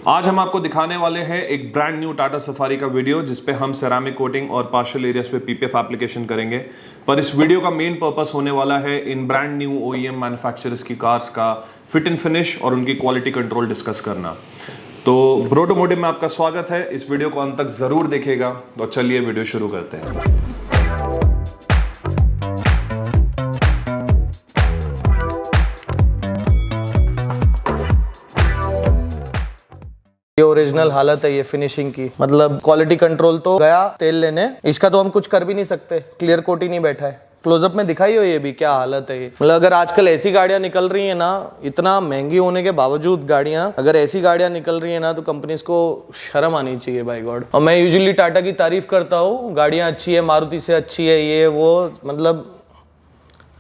आज हम आपको दिखाने वाले हैं एक ब्रांड न्यू टाटा सफारी का वीडियो जिसपे हम सेरामिक कोटिंग और पार्शियल एरियाज पे पीपीएफ एप्लीकेशन करेंगे। पर इस वीडियो का मेन पर्पस होने वाला है इन ब्रांड न्यू ओईएम मैन्युफैक्चरर्स की कार्स का फिट एंड फिनिश और उनकी क्वालिटी कंट्रोल डिस्कस करना। तो ब्रोटोमोटिव में आपका स्वागत है। इस वीडियो को अंत तक जरूर देखिएगा। तो चलिए वीडियो शुरू करते हैं। ये ओरिजिनल हालत है ये फिनिशिंग की, मतलब क्वालिटी कंट्रोल तो गया तेल लेने, इसका तो हम कुछ कर भी नहीं सकते। क्लियर कोट ही नहीं बैठा है। क्लोजअप में दिखाई हो ये भी क्या हालत है ये। मतलब अगर आजकल ऐसी गाड़ियां निकल रही है ना, इतना महंगी होने के बावजूद गाड़ियां, अगर ऐसी गाड़ियां निकल रही है ना तो कंपनीज को शर्म आनी चाहिए बाय गॉड। और मैं यूजुअली टाटा की तारीफ करता हूँ, गाड़ियां अच्छी है, मारुति से अच्छी है, ये वो, मतलब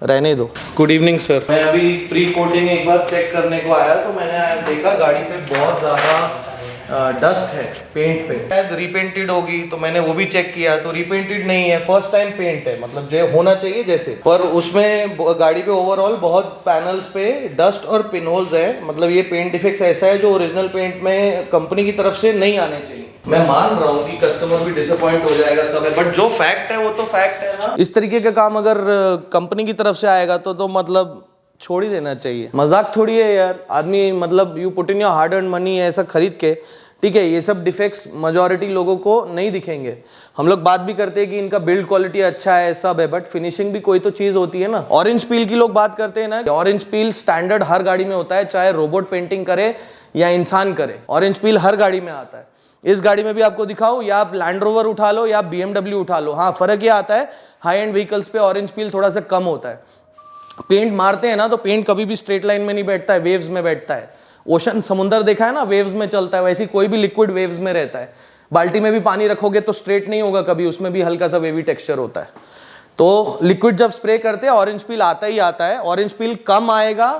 रहने दो। Good evening sir. मैं अभी प्री कोटिंग एक बार चेक करने को आया तो मैंने देखा गाड़ी पे बहुत ज्यादा डस्ट है पेंट पे, शायद रिपेंटेड होगी, तो मैंने वो भी चेक किया तो रिपेंटेड नहीं है, फर्स्ट टाइम पेंट है, मतलब जो होना चाहिए जैसे। पर उसमें गाड़ी पे ओवरऑल बहुत पैनल्स पे डस्ट और पिन होल्स है। मतलब ये पेंट डिफेक्ट्स ऐसा है जो ओरिजिनल पेंट में कंपनी की तरफ से नहीं आने चाहिए। मैं मान रहा हूँ कि कस्टमर भी डिसअपॉइंट हो जाएगा सब है, बट जो फैक्ट है वो तो फैक्ट है ना। इस तरीके का काम अगर कंपनी की तरफ से आएगा तो मतलब छोड़ ही देना चाहिए। मजाक थोड़ी है यार, आदमी मतलब you put in your hard earned money ऐसा खरीद के, ठीक है। ये सब डिफेक्ट्स मेजॉरिटी लोगों को नहीं दिखेंगे। हम लोग बात भी करते हैं कि इनका बिल्ड क्वालिटी अच्छा है, सब है, बट फिनिशिंग भी कोई तो चीज होती है ना। ऑरेंज पील की लोग बात करते हैं ना, ऑरेंज पील स्टैंडर्ड हर गाड़ी में होता है, चाहे रोबोट पेंटिंग करे या इंसान करे, ऑरेंज पील हर गाड़ी में आता है। इस गाड़ी में भी आपको दिखाओ, या आप लैंड रोवर उठा लो या BMW उठा लो, हाँ फर्क ये आता है हाई एंड व्हीकल्स पे ऑरेंज पील थोड़ा सा कम होता है। पेंट मारते हैं ना तो पेंट कभी भी स्ट्रेट लाइन में नहीं बैठता है, वेव्स में बैठता है। ओशन समुंदर देखा है ना, वेव्स में चलता है, वैसे कोई भी लिक्विड वेव्स में रहता है। बाल्टी में भी पानी रखोगे तो स्ट्रेट नहीं होगा कभी, उसमें भी हल्का सा वेवी टेक्सचर होता है। तो लिक्विड जब स्प्रे करते हैं ऑरेंज पील आता ही आता है। ऑरेंज पील कम आएगा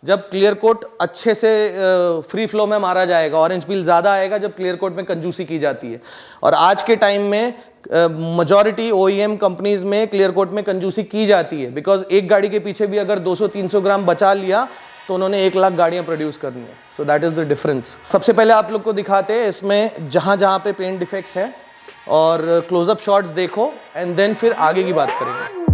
जब क्लियर कोट अच्छे से फ्री फ्लो में मारा जाएगा, ऑरेंज पील ज्यादा आएगा जब क्लियर कोट में कंजूसी की जाती है। और आज के टाइम में मेजॉरिटी ओईएम कंपनीज में क्लियर कोट में कंजूसी की जाती है, बिकॉज एक गाड़ी के पीछे भी अगर 200-300 ग्राम बचा लिया तो उन्होंने 1 लाख गाड़ियां प्रोड्यूस करनी है। So that is the difference. सबसे पहले आप लोग को दिखाते हैं इसमें जहां जहां पे पेंट डिफेक्ट्स है, और क्लोजअप शॉट्स देखो एंड देन फिर आगे की बात करेंगे।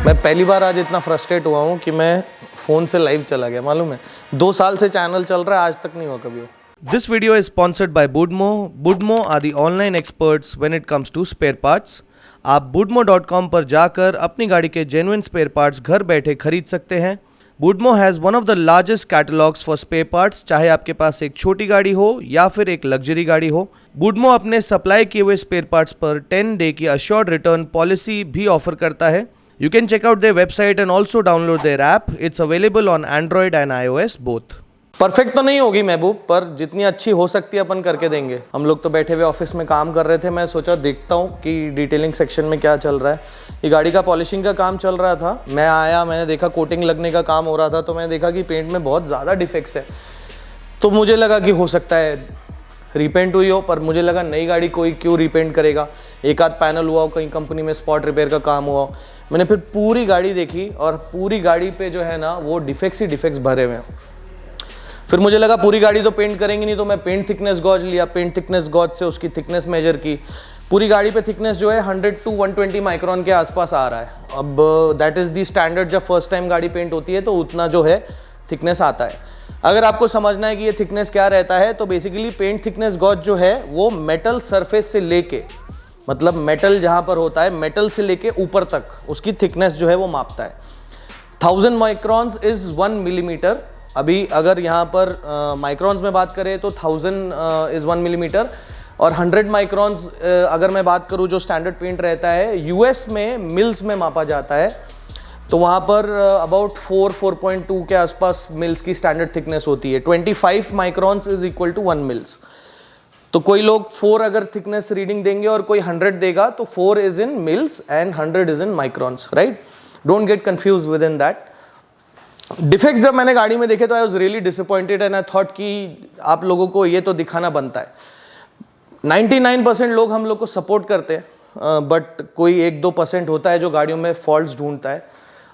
मैं पहली बार आज इतना फ्रस्ट्रेट हुआ हूँ कि मैं फोन से लाइव चला गया, मालूम है। 2 साल से चैनल चल रहा है, आज तक नहीं हुआ कभी। This video is sponsored by Budmo. Budmo are the online experts when it comes to spare parts. आप budmo.com पर जाकर अपनी गाड़ी के genuine spare parts घर बैठे खरीद सकते हैं। Budmo has one of the largest catalogs for spare parts, चाहे आपके पास एक छोटी गाड़ी हो या फिर एक लग्जरी गाड़ी हो। Budmo अपने सप्लाई किए हुए spare parts पर 10 डे की assured return policy भी ऑफर करता है। You can check out their website and also download their app. It's available on Android and iOS both. Perfect तो नहीं होगी महबूब, पर जितनी अच्छी हो सकती है अपन करके देंगे। हम लोग तो बैठे हुए ऑफिस में काम कर रहे थे, मैं सोचा देखता हूँ कि डिटेलिंग सेक्शन में क्या चल रहा है। ये गाड़ी का पॉलिशिंग का काम चल रहा था, मैं आया, मैंने देखा कोटिंग लगने का काम हो रहा था, तो मैंने देखा कि पेंट में बहुत ज़्यादा डिफेक्ट्स है। तो मुझे लगा कि हो सकता है रिपेंट हुई हो, पर मुझे लगा नई गाड़ी कोई क्यों रिपेंट करेगा, एक आध पैनल हुआ हो, कहीं कंपनी में स्पॉट रिपेयर का काम हुआ हो। मैंने फिर पूरी गाड़ी देखी और पूरी गाड़ी पे जो है ना वो डिफेक्ट्स ही डिफेक्ट्स भरे हुए हैं। फिर मुझे लगा पूरी गाड़ी तो पेंट करेंगे नहीं, तो मैं पेंट थिकनेस गॉज लिया, पेंट थिकनेस गॉज से उसकी थिकनेस मेजर की। पूरी गाड़ी पे थिकनेस जो है 100 to 120 माइक्रोन के आसपास आ रहा है। अब दैट इज़ दी स्टैंडर्ड, जब फर्स्ट टाइम गाड़ी पेंट होती है तो उतना जो है थिकनेस आता है। अगर आपको समझना है कि ये थिकनेस क्या रहता है, तो बेसिकली पेंट थिकनेस गॉज जो है वो मेटल सरफेस से लेके, मतलब मेटल जहाँ पर होता है, मेटल से लेके ऊपर तक उसकी थिकनेस जो है वो मापता है। 1000 माइक्रॉन्स इज 1 मिलीमीटर। अभी अगर यहाँ पर माइक्रॉन्स में बात करें तो 1000 इज 1 मिलीमीटर, और 100 माइक्रॉन्स अगर मैं बात करूँ जो स्टैंडर्ड पेंट रहता है यूएस में मिल्स में मापा जाता है, तो वहाँ पर अबाउट 4.2 के आसपास मिल्स की स्टैंडर्ड थिकनेस होती है। 25 microns is equal to 1 mils. तो कोई लोग 4 अगर थिकनेस रीडिंग देंगे और कोई 100 देगा तो 4 is in mills and 100 is in microns, right? Don't get confuse with in that. Defects जब मैंने गाड़ी में देखे तो I was really disappointed and I thought कि आप लोगों को ये तो दिखाना बनता है। 99% लोग हम लोग को सपोर्ट करते हैं, बट कोई 1-2% होता है जो गाड़ियों में फॉल्ट्स ढूंढता है,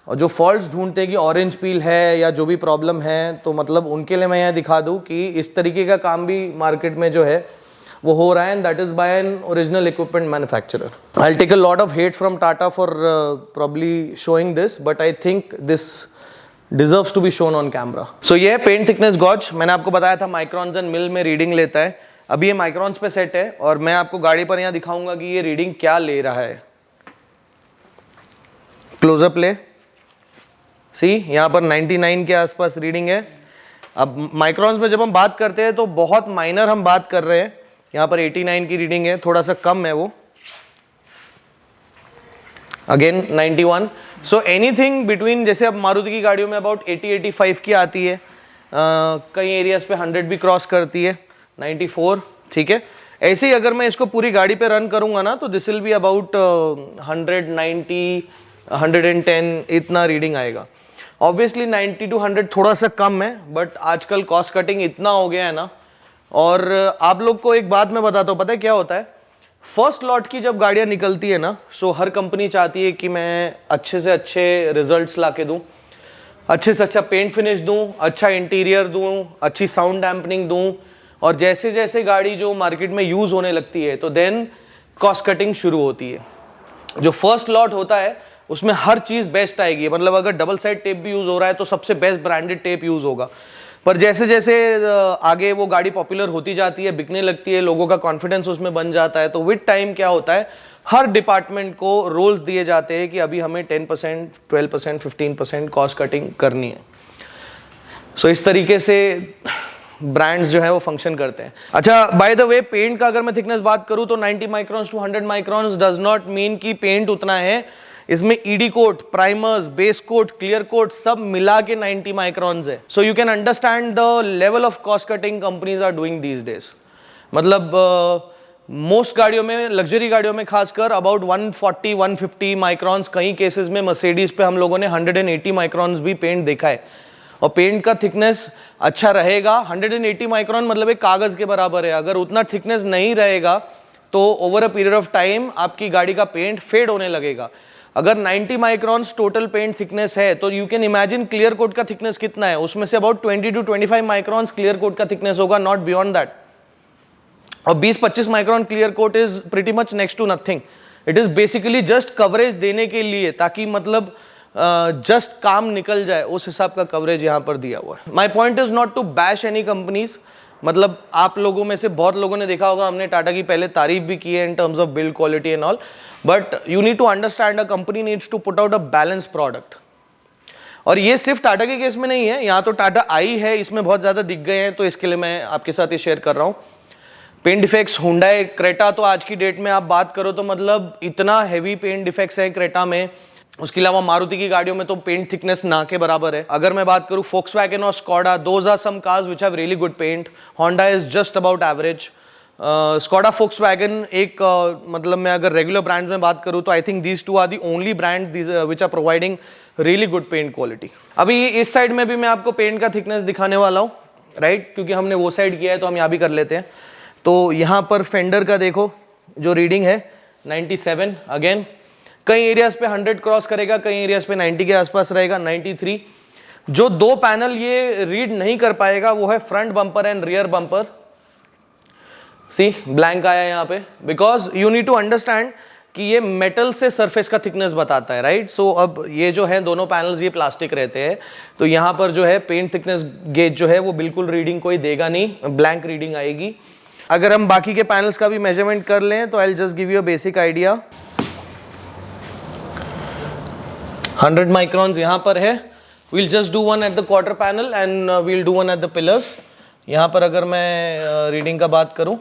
और जो फॉल्ट्स ढूंढते हैं कि ऑरेंज पील है या जो भी प्रॉब्लम है, तो मतलब उनके लिए मैं यहाँ दिखा दूँ कि इस तरीके का काम भी मार्केट में जो है वो हो रहा है, and that is by an original equipment manufacturer. I take a lot of hate from Tata for probably showing this, but I think this deserves to be shown on camera. So ये paint thickness gauge, मैंने आपको बताया था microns and मिल में reading लेता है। अभी ये माइक्रॉन्स पे सेट है और मैं आपको गाड़ी पर यहाँ दिखाऊंगा कि ये रीडिंग क्या ले रहा है। क्लोजअप ले, सी यहाँ पर 99 के आसपास रीडिंग है। अब माइक्रॉन्स में जब हम बात करते हैं तो बहुत माइनर हम बात कर रहे हैं। यहाँ पर 89 की रीडिंग है, थोड़ा सा कम है वो। अगेन 91। सो एनीथिंग बिटवीन, जैसे अब मारुति की गाड़ियों में अबाउट 80-85 की आती है, कई एरियाज पे 100 भी क्रॉस करती है, 94, ठीक है। ऐसे ही अगर मैं इसको पूरी गाड़ी पे रन करूंगा ना तो दिस विल बी अबाउट 190, 110 इतना रीडिंग आएगा। ऑब्वियसली 90 to 100 थोड़ा सा कम है, बट आजकल कॉस्ट कटिंग इतना हो गया है ना। और आप लोग को एक बात मैं बताता हूँ, पता है क्या होता है, फर्स्ट लॉट की जब गाड़ियां निकलती है ना, सो हर कंपनी चाहती है कि मैं अच्छे से अच्छे रिजल्ट्स ला के दूँ, अच्छे से अच्छा पेंट फिनिश दूँ, अच्छा इंटीरियर दूँ, अच्छी साउंड डैम्पनिंग दूँ। और जैसे जैसे गाड़ी जो मार्केट में यूज़ होने लगती है तो देन कॉस्ट कटिंग शुरू होती है। जो फर्स्ट लॉट होता है उसमें हर चीज़ बेस्ट आएगी, मतलब अगर डबल साइड टेप भी यूज़ हो रहा है तो सबसे बेस्ट ब्रांडेड टेप यूज़ होगा। पर जैसे जैसे आगे वो गाड़ी पॉपुलर होती जाती है, बिकने लगती है, लोगों का कॉन्फिडेंस उसमें बन जाता है, तो विद टाइम क्या होता है, हर डिपार्टमेंट को रोल्स दिए जाते हैं कि अभी हमें 10%, 12%, 15% कॉस्ट कटिंग करनी है। सो इस तरीके से ब्रांड्स जो है वो फंक्शन करते हैं। अच्छा, बाय द वे, पेंट का अगर मैं थिकनेस बात करूं तो 90 microns to 100 microns does not mean कि पेंट उतना है। इसमें ED coat, primers, base coat, clear coat सब मिला के 90 माइक्रॉन्स है। So you can understand the level of cost cutting companies are doing these days. मतलब मोस्ट गाड़ियों में, लग्जरी गाड़ियों में खासकर अबाउट 140, 150 माइक्रॉन्स, कई केसेस में मर्सिडीज पे हम लोगों ने 180 माइक्रॉन्स भी पेंट देखा है। और पेंट का थिकनेस अच्छा रहेगा। 180 माइक्रॉन मतलब एक कागज के बराबर है। अगर उतना थिकनेस नहीं रहेगा तो over a period of time आपकी गाड़ी का पेंट फेड होने लगेगा। अगर 90 माइक्रॉन्स टोटल पेंट थिकनेस है तो you can imagine clear coat का थिकनेस कितना है। उसमें से about 20 to 25 microns clear coat का थिकनेस होगा, नॉट बियॉन्ड दैट। और 20-25 micron clear coat is pretty much next to nothing. It is basically just coverage देने के लिए, ताकि मतलब जस्ट काम निकल जाए, उस हिसाब का कवरेज यहाँ पर दिया हुआ है। My point is not to bash any companies. मतलब आप लोगों में से बहुत लोगों ने देखा होगा, हमने टाटा की पहले तारीफ भी की है in terms of build quality and all, but you need to understand a company needs to put out a balance product. और ये सिर्फ टाटा के केस में नहीं है, यहाँ तो टाटा आई है, इसमें बहुत ज़्यादा दिख गए हैं, तो इसके लिए मैं आपके साथ ये शेयर कर रहा हूँ। पेंट डिफेक्ट्स, हुंडई क्रेटा, तो आज की डेट में आप बात करो तो मतलब इतना हैवी पेंट डिफेक्ट्स है क्रेटा में। उसके अलावा मारुति की गाड़ियों में तो पेंट थिकनेस ना के बराबर है। अगर मैं बात करूं फोक्सवैगन और Skoda, those are some cars which have really good paint. Honda is just about average. Skoda, Volkswagen एक मतलब मैं अगर रेगुलर ब्रांड्स में बात करूं तो I think these two are the only brand which are providing really good paint quality. अभी इस साइड में भी मैं आपको पेंट का थिकनेस दिखाने वाला हूँ, राइट, क्योंकि हमने वो साइड किया है तो हम यहाँ भी कर लेते हैं। तो यहाँ पर फेंडर का देखो जो रीडिंग है 97, अगेन कई एरियाज पे 100 क्रॉस करेगा, कई एरियाज पे 90 के आसपास रहेगा, 93। जो दो पैनल ये रीड नहीं कर पाएगा वो है front bumper and rear bumper. See blank आया यहाँ पे, because you need to understand कि ये मेटल से सरफेस का थिकनेस बताता है, राइट। सो अब ये जो है दोनों पैनल्स ये प्लास्टिक रहते हैं, तो यहाँ पर जो है पेंट थिकनेस गेज जो है वो बिल्कुल रीडिंग कोई देगा नहीं, ब्लैंक रीडिंग आएगी। अगर हम बाकी के पैनल्स का भी मेजरमेंट कर लें तो I will just give you a basic idea. 100 microns यहाँ पर है we'll just do one at the quarter panel and we'll do one at the pillars. यहाँ पर अगर मैं रीडिंग का बात करूँ,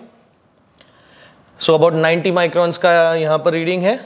सो अबाउट 90 माइक्रॉन्स का यहाँ पर रीडिंग है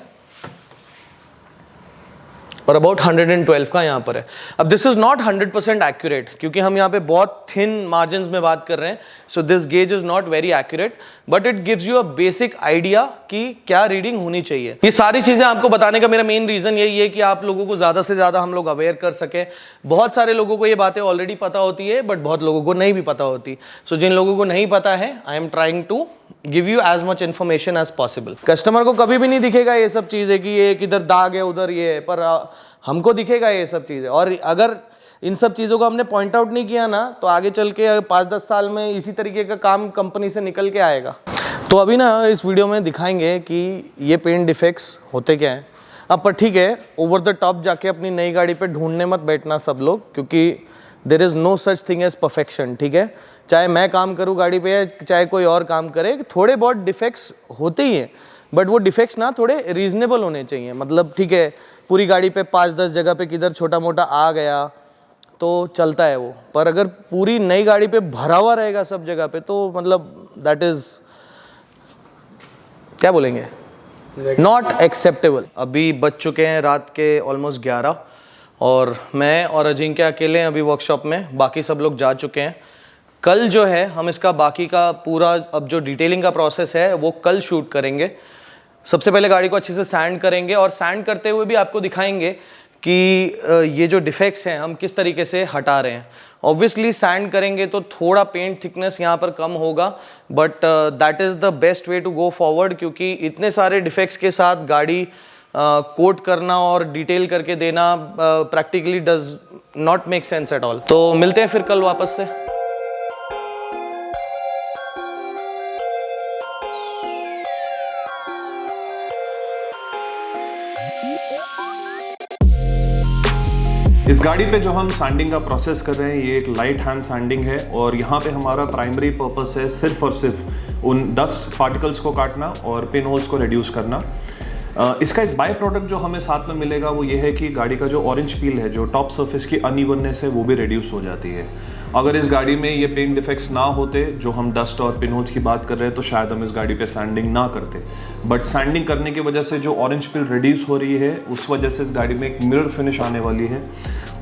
और अबाउट 112 का यहाँ पर है। अब दिस इज नॉट 100% एक्यूरेट, क्योंकि हम यहाँ पे बहुत थिन मार्जिन में बात कर रहे हैं, so this gauge is not very accurate, but it gives you a basic idea कि क्या रीडिंग होनी चाहिए। ये सारी चीजें आपको बताने का मेरा मेन रीजन यही है कि आप लोगों को ज्यादा से ज्यादा हम लोग अवेयर कर सके। बहुत सारे लोगों को ये बातें ऑलरेडी पता होती है, बट बहुत लोगों को नहीं भी पता होती। सो जिन लोगों को नहीं पता है, I am trying to give you as much information as possible. Customer को कभी भी नहीं दिखेगा ये सब चीजें कि ये किधर दाग है उधर ये है, पर हमको दिखेगा ये सब चीजें। और अगर इन सब चीज़ों को हमने पॉइंट आउट नहीं किया ना, तो आगे चल के 5-10 साल में इसी तरीके का काम कंपनी से निकल के आएगा। तो अभी ना इस वीडियो में दिखाएंगे कि ये पेंट डिफेक्ट्स होते क्या हैं। अब पर ठीक है, ओवर द टॉप जाके अपनी नई गाड़ी पे ढूंढने मत बैठना सब लोग, क्योंकि there is no such thing as perfection. ठीक है, चाहे मैं काम करूँ गाड़ी पे या चाहे कोई और काम करे, थोड़े बहुत डिफेक्ट्स होते ही हैं, बट वो डिफेक्ट्स ना थोड़े रीजनेबल होने चाहिए। मतलब ठीक है, पूरी गाड़ी पे 5-10 जगह पे किधर छोटा मोटा आ गया तो चलता है वो, पर अगर पूरी नई गाड़ी पे भरा हुआ रहेगा सब जगह पे, तो मतलब दैट इज क्या बोलेंगे, नॉट एक्सेप्टेबल। अभी बज चुके हैं रात के ऑलमोस्ट 11 और मैं और अजिंक्य अकेले हैं अभी वर्कशॉप में, बाकी सब लोग जा चुके हैं। कल जो है हम इसका बाकी का पूरा अब जो डिटेलिंग का प्रोसेस है वो कल शूट करेंगे। सबसे पहले गाड़ी को अच्छे से सैंड करेंगे और सैंड करते हुए भी आपको दिखाएंगे कि ये जो डिफेक्ट्स हैं हम किस तरीके से हटा रहे हैं। ऑब्वियसली सैंड करेंगे तो थोड़ा पेंट थिकनेस यहाँ पर कम होगा, but that is the best way to go forward, क्योंकि इतने सारे डिफेक्ट्स के साथ गाड़ी कोट करना और डिटेल करके देना practically does not make sense at all. तो मिलते हैं फिर कल वापस से। इस गाड़ी पे जो हम सैंडिंग का प्रोसेस कर रहे हैं ये एक लाइट हैंड सैंडिंग है, और यहाँ पे हमारा प्राइमरी पर्पस है सिर्फ और सिर्फ उन डस्ट पार्टिकल्स को काटना और पिन होल्स को रिड्यूस करना। इसका एक बाय प्रोडक्ट जो हमें साथ में मिलेगा वो ये है कि गाड़ी का जो ऑरेंज पील है, जो टॉप सरफेस की अनइवननेस है, वो भी रिड्यूस हो जाती है। अगर इस गाड़ी में ये पेंट डिफेक्ट्स ना होते जो हम डस्ट और पिन होल्स की बात कर रहे हैं, तो शायद हम इस गाड़ी पे सैंडिंग ना करते, बट सैंडिंग करने की वजह से जो ऑरेंज पील रिड्यूस हो रही है उस वजह से इस गाड़ी में एक मिरर फिनिश आने वाली है।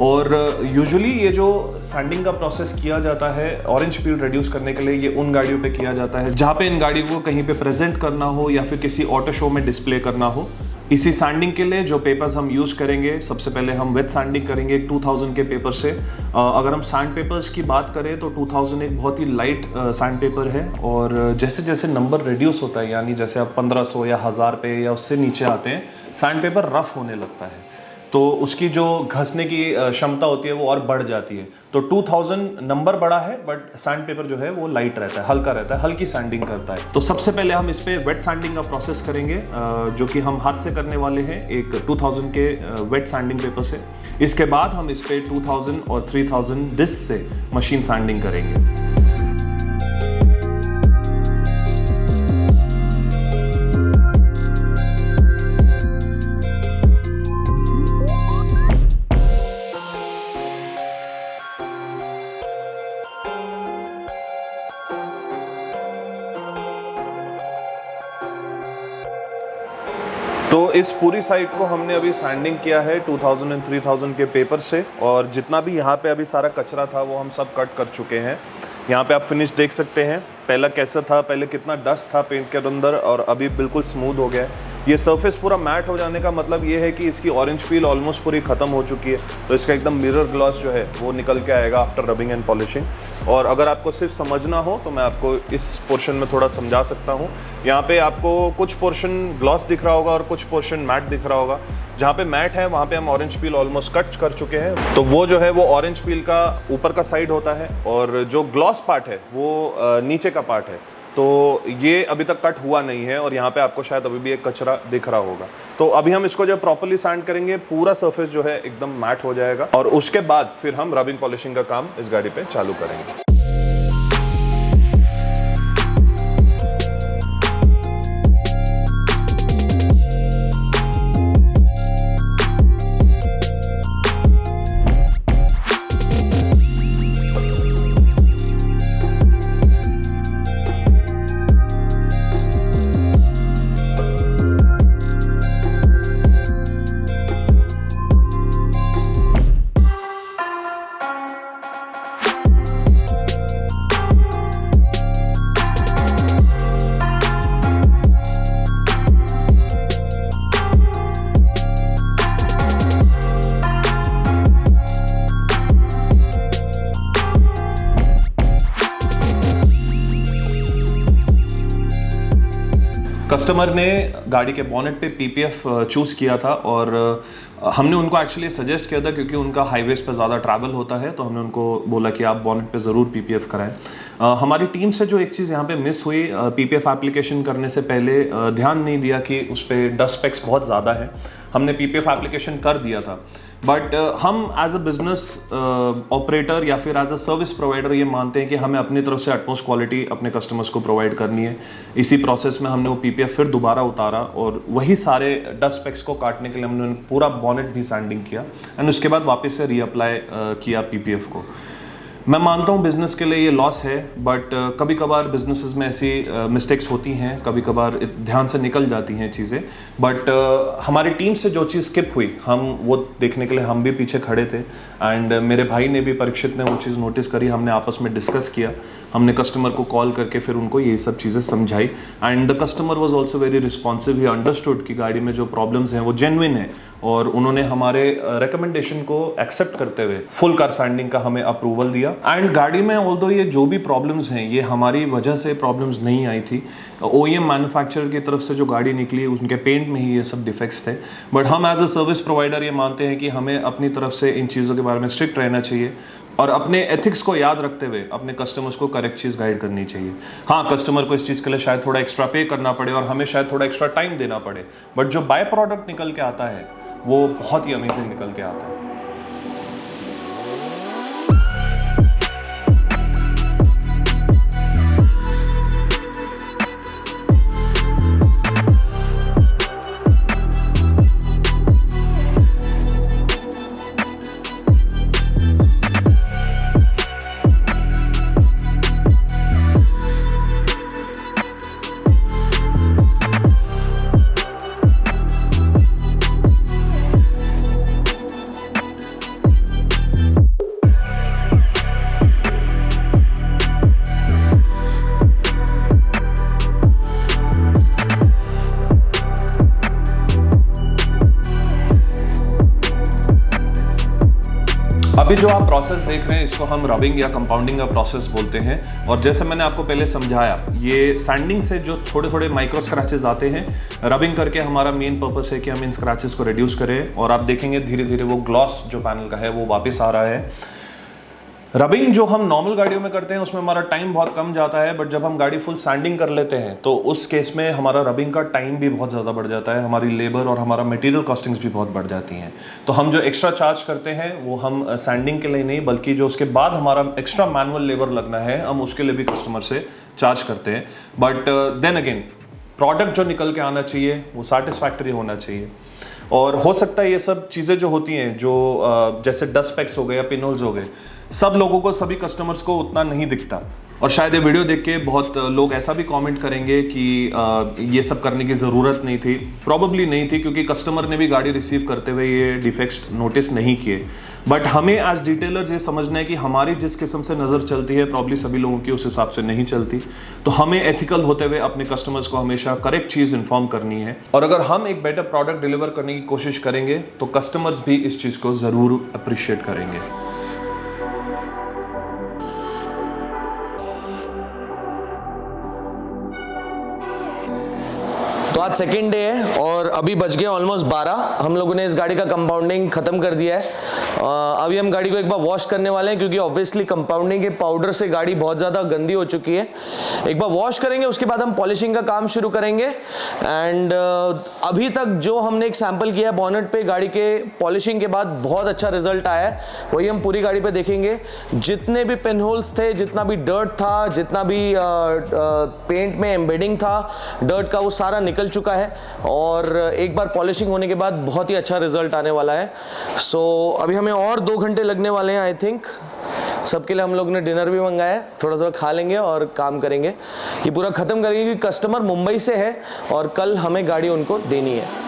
और यूजुअली ये जो सैंडिंग का प्रोसेस किया जाता है ऑरेंज पील रिड्यूस करने के लिए, ये उन गाड़ियों पे किया जाता है जहाँ पे इन गाड़ियों को कहीं पे प्रेजेंट करना हो या फिर किसी ऑटो शो में डिस्प्ले करना हो। इसी सैंडिंग के लिए जो पेपर्स हम यूज़ करेंगे, सबसे पहले हम वेट सैंडिंग करेंगे 2000 के पेपर से। अगर हम सैंड पेपर्स की बात करें तो 2000 एक बहुत ही लाइट सैंड पेपर है, और जैसे जैसे नंबर रिड्यूस होता है, यानी जैसे आप 1500 या 1000 पे या उससे नीचे आते हैं, सैंड पेपर रफ होने लगता है, तो उसकी जो घसने की क्षमता होती है वो और बढ़ जाती है। तो 2000 नंबर बड़ा है, बट सैंड पेपर जो है वो लाइट रहता है, हल्का रहता है, हल्की सैंडिंग करता है। तो सबसे पहले हम इस पे वेट सैंडिंग का प्रोसेस करेंगे, जो कि हम हाथ से करने वाले हैं एक 2000 के वेट सैंडिंग पेपर से। इसके बाद हम इस पे 2000 और 3000 डिस्क से मशीन सैंडिंग करेंगे। तो इस पूरी साइड को हमने अभी सैंडिंग किया है 2000 और 3000 के पेपर से, और जितना भी यहाँ पे अभी सारा कचरा था वो हम सब कट कर चुके हैं। यहाँ पे आप फिनिश देख सकते हैं, पहला कैसा था, पहले कितना डस्ट था पेंट के अंदर, और अभी बिल्कुल स्मूथ हो गया है। ये सरफेस पूरा मैट हो जाने का मतलब ये है कि इसकी ऑरेंज पील ऑलमोस्ट पूरी खत्म हो चुकी है, तो इसका एकदम मिरर ग्लॉस जो है वो निकल के आएगा आफ्टर रबिंग एंड पॉलिशिंग। और अगर आपको सिर्फ समझना हो तो मैं आपको इस पोर्शन में थोड़ा समझा सकता हूँ। यहाँ पे आपको कुछ पोर्शन ग्लॉस दिख रहा होगा और कुछ पोर्शन मैट दिख रहा होगा। जहाँ पे मैट है वहाँ पे हम ऑरेंज पील ऑलमोस्ट कट कर चुके हैं, तो वो जो है वो ऑरेंज पील का ऊपर का साइड होता है, और जो ग्लॉस पार्ट है वो नीचे का पार्ट है, तो ये अभी तक कट हुआ नहीं है, और यहाँ पे आपको शायद अभी भी एक कचरा दिख रहा होगा। तो अभी हम इसको जब प्रॉपर्ली सैंड करेंगे पूरा सरफेस जो है एकदम मैट हो जाएगा, और उसके बाद फिर हम रबिंग पॉलिशिंग का काम इस गाड़ी पे चालू करेंगे। कस्टमर ने गाड़ी के बॉनेट पे पीपीएफ चूज़ किया था और हमने उनको एक्चुअली सजेस्ट किया था क्योंकि उनका हाईवेज पे ज़्यादा ट्रैवल होता है, तो हमने उनको बोला कि आप बॉनेट पे ज़रूर पीपीएफ कराएं। हमारी टीम से जो एक चीज़ यहाँ पे मिस हुई, पीपीएफ एप्लीकेशन करने से पहले ध्यान नहीं दिया कि उस पर डस्ट स्पेक्स बहुत ज़्यादा है। हमने पीपीएफ एप्लीकेशन कर दिया था, बट हम एज अ बिजनेस ऑपरेटर या फिर एज अ सर्विस प्रोवाइडर ये मानते हैं कि हमें अपनी तरफ से अटमोस्ट क्वालिटी अपने कस्टमर्स को प्रोवाइड करनी है। इसी प्रोसेस में हमने वो पीपीएफ फिर दोबारा उतारा और वही सारे डस्ट स्पेक्स को काटने के लिए हमने पूरा बॉनेट भी सैंडिंग किया एंड उसके बाद वापस से रीअप्लाई किया पीपीएफ को। मैं मानता हूँ बिजनेस के लिए ये लॉस है, बट कभी कभार बिजनेसेस में ऐसी मिस्टेक्स होती हैं, कभी कभार ध्यान से निकल जाती हैं चीज़ें। बट हमारी टीम से जो चीज़ स्किप हुई, हम वो देखने के लिए हम भी पीछे खड़े थे एंड मेरे भाई ने भी, परीक्षित ने वो चीज़ नोटिस करी। हमने आपस में डिस्कस किया, हमने कस्टमर को कॉल करके फिर उनको ये सब चीज़ें समझाई and the customer was also very responsive. He understood कि गाड़ी में जो प्रॉब्लम्स हैं वो जेन्युइन है और उन्होंने हमारे रिकमेंडेशन को एक्सेप्ट करते हुए फुल कार सैंडिंग का हमें अप्रूवल दिया। एंड गाड़ी में ऑल्दो ये जो भी प्रॉब्लम्स हैं ये हमारी वजह से प्रॉब्लम्स नहीं आई थी, ओईएम मैन्युफैक्चरर की तरफ से जो गाड़ी निकली उनके पेंट में ही ये सब डिफेक्ट्स थे। बट हम एज अ सर्विस प्रोवाइडर ये मानते हैं कि हमें अपनी तरफ से इन चीज़ों के बारे में स्ट्रिक्ट रहना चाहिए और अपने एथिक्स को याद रखते हुए अपने कस्टमर्स को करेक्ट चीज़ गाइड करनी चाहिए। हाँ, कस्टमर को इस चीज़ के लिए शायद थोड़ा एक्स्ट्रा पे करना पड़े और हमें शायद थोड़ा एक्स्ट्रा टाइम देना पड़े, बट जो बाय प्रोडक्ट निकल के आता है वो बहुत ही अमेजिंग निकल के आता है। अभी जो आप प्रोसेस देख रहे हैं इसको हम रबिंग या कंपाउंडिंग का प्रोसेस बोलते हैं। और जैसे मैंने आपको पहले समझाया, ये सैंडिंग से जो थोड़े थोड़े माइक्रो स्क्रैचेस आते हैं, रबिंग करके हमारा मेन पर्पस है कि हम इन स्क्रैचेस को रिड्यूस करें और आप देखेंगे धीरे धीरे वो ग्लॉस जो पैनल का है वो वापस आ रहा है। रबिंग जो हम नॉर्मल गाड़ियों में करते हैं उसमें हमारा टाइम बहुत कम जाता है, बट जब हम गाड़ी फुल सैंडिंग कर लेते हैं तो उस केस में हमारा रबिंग का टाइम भी बहुत ज़्यादा बढ़ जाता है, हमारी लेबर और हमारा मटेरियल कॉस्टिंग्स भी बहुत बढ़ जाती हैं। तो हम जो एक्स्ट्रा चार्ज करते हैं वो हम सैंडिंग के लिए नहीं, बल्कि जो उसके बाद हमारा एक्स्ट्रा मैनुअल लेबर लगना है हम उसके लिए भी कस्टमर से चार्ज करते हैं। बट देन अगेन प्रोडक्ट जो निकल के आना चाहिए वो सेटिस्फैक्टरी होना चाहिए। और हो सकता है ये सब चीज़ें जो होती हैं, जो जैसे डस्ट स्पेक्स हो गए या पिनहोल्स हो गए, सब लोगों को, सभी कस्टमर्स को उतना नहीं दिखता। और शायद ये वीडियो देख के बहुत लोग ऐसा भी कमेंट करेंगे कि ये सब करने की ज़रूरत नहीं थी। प्रॉबेबली नहीं थी, क्योंकि कस्टमर ने भी गाड़ी रिसीव करते हुए ये डिफेक्ट्स नोटिस नहीं किए। बट हमें एज डिटेलर्स ये समझना है कि हमारी जिस किस्म से नज़र चलती है प्रॉब्ली सभी लोगों की उस हिसाब से नहीं चलती। तो हमें एथिकल होते हुए अपने कस्टमर्स को हमेशा करेक्ट चीज़ इन्फॉर्म करनी है। और अगर हम एक बेटर प्रोडक्ट डिलीवर करने की कोशिश करेंगे तो कस्टमर्स भी इस चीज़ को ज़रूर अप्रिशिएट करेंगे। तो आज सेकेंड डे है और अभी बज गए ऑलमोस्ट 12। हम लोगों ने इस गाड़ी का कंपाउंडिंग खत्म कर दिया है। अभी हम गाड़ी को एक बार वॉश करने वाले हैं, क्योंकि ऑब्वियसली कंपाउंडिंग के पाउडर से गाड़ी बहुत ज़्यादा गंदी हो चुकी है। एक बार वॉश करेंगे, उसके बाद हम पॉलिशिंग का काम शुरू करेंगे। एंड अभी तक जो हमने एक सैंपल किया है बॉनेट पे, गाड़ी के पॉलिशिंग के बाद बहुत अच्छा रिजल्ट आया है, वही हम पूरी गाड़ी पे देखेंगे। जितने भी पिन होल्स थे, जितना भी डर्ट था, जितना भी पेंट में एम्बेडिंग था डर्ट का, वो सारा निकल चुका है और एक बार पॉलिशिंग होने के बाद बहुत ही अच्छा रिजल्ट आने वाला है। सो अभी हमें और 2 घंटे लगने वाले हैं आई थिंक। सबके लिए हम लोग ने डिनर भी मंगाया है, थोड़ा थोड़ा खा लेंगे और काम करेंगे, ये पूरा ख़त्म करेंगे, क्योंकि कस्टमर मुंबई से है और कल हमें गाड़ी उनको देनी है।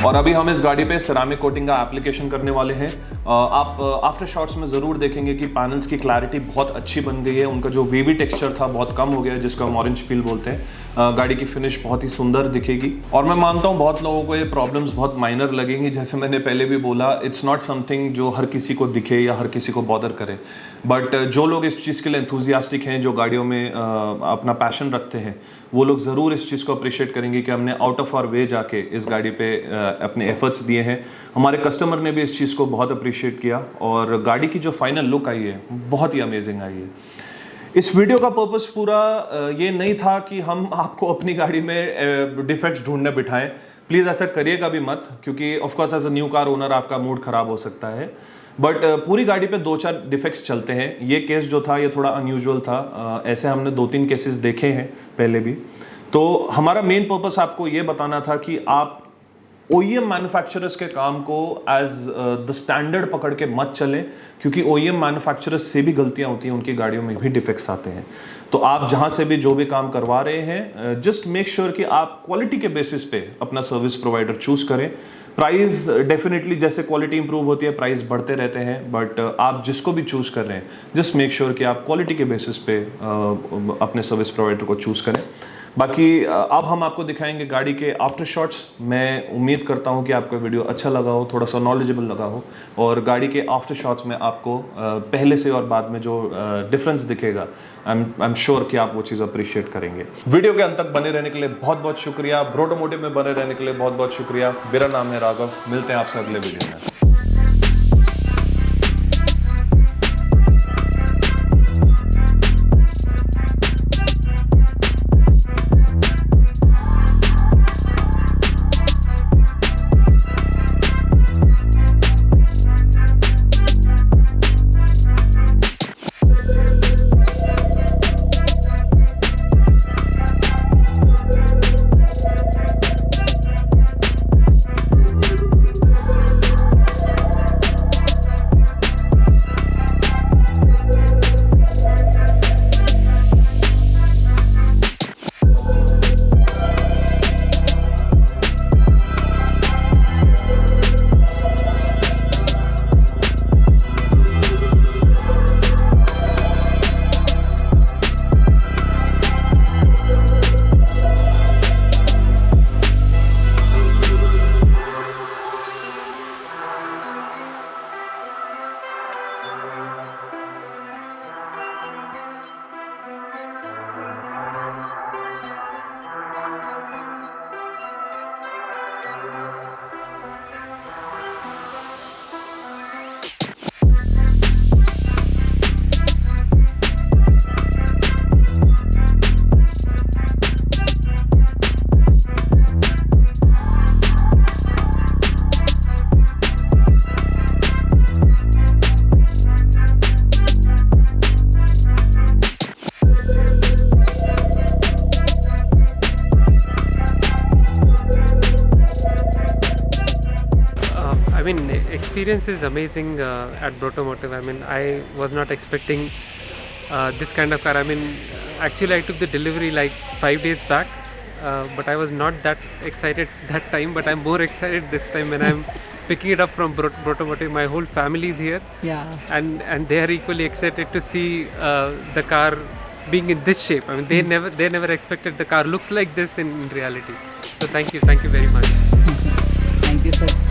और अभी हम इस गाड़ी पे सेरामिक कोटिंग का एप्लीकेशन करने वाले हैं। आप आफ्टर शॉट्स में ज़रूर देखेंगे कि पैनल्स की क्लैरिटी बहुत अच्छी बन गई है, उनका जो वेवी टेक्सचर था बहुत कम हो गया है, जिसको हम ऑरेंज पील बोलते हैं। गाड़ी की फिनिश बहुत ही सुंदर दिखेगी और मैं मानता हूँ बहुत लोगों को ये प्रॉब्लम्स बहुत माइनर लगेंगी। जैसे मैंने पहले भी बोला, इट्स नॉट समथिंग जो हर किसी को दिखे या हर किसी को बॉदर करे, बट जो लोग इस चीज़ के लिए एंथुजियास्टिक हैं, जो गाड़ियों में अपना पैशन रखते हैं, वो लोग ज़रूर इस चीज़ को अप्रिशिएट करेंगे कि हमने आउट ऑफ आवर वे जाके इस गाड़ी पे अपने एफर्ट्स दिए हैं। हमारे कस्टमर ने भी इस चीज़ को बहुत अप्रिशिएट किया और गाड़ी की जो फाइनल लुक आई है बहुत ही अमेजिंग आई है। इस वीडियो का पर्पस पूरा ये नहीं था कि हम आपको अपनी गाड़ी में डिफेक्ट्स ढूंढने बिठाएं। प्लीज़ ऐसा करिएगा भी मत, क्योंकि of course as a new car owner आपका मूड ख़राब हो सकता है, बट पूरी गाड़ी पे 2-4 डिफेक्ट्स चलते हैं। ये केस जो था ये थोड़ा अनयूजुअल था, ऐसे हमने 2-3 केसेस देखे हैं पहले भी। तो हमारा मेन पर्पस आपको ये बताना था कि आप OEM मैन्युफैक्चरर्स के काम को एज द स्टैंडर्ड पकड़ के मत चलें, क्योंकि OEM मैन्युफैक्चरर्स से भी गलतियां होती हैं, उनकी गाड़ियों में भी डिफेक्ट्स आते हैं। तो आप जहां से भी जो भी काम करवा रहे हैं, जस्ट मेक श्योर कि आप क्वालिटी के बेसिस पे अपना सर्विस प्रोवाइडर चूज करें। प्राइस डेफिनेटली जैसे क्वालिटी इंप्रूव होती है प्राइस बढ़ते रहते हैं, बट आप जिसको भी चूज कर रहे हैं जस्ट मेक श्योर कि आप क्वालिटी के बेसिस पे अपने सर्विस प्रोवाइडर को चूज करें। बाकी अब हम आपको दिखाएंगे गाड़ी के आफ्टर शॉट्स। मैं उम्मीद करता हूं कि आपको वीडियो अच्छा लगा हो, थोड़ा सा नॉलेजेबल लगा हो, और गाड़ी के आफ्टर शॉट्स में आपको पहले से और बाद में जो डिफरेंस दिखेगा, आई एम श्योर कि आप वो चीज़ अप्रिशिएट करेंगे। वीडियो के अंत तक बने रहने के लिए बहुत बहुत शुक्रिया। ब्रोटोमोटिव में बने रहने के लिए बहुत बहुत शुक्रिया। मेरा नाम है राघव, मिलते हैं आपसे अगले वीडियो में। Experience is amazing at Brotomotive. I mean, I was not expecting this kind of car. I mean, actually I took the delivery like 5 days back, but I was not that excited that time, but I'm more excited this time when I'm picking it up from Brotomotive. My whole family is here, and they are equally excited to see the car being in this shape. I mean, they never expected the car looks like this in reality. So thank you very much. Thank you, sir.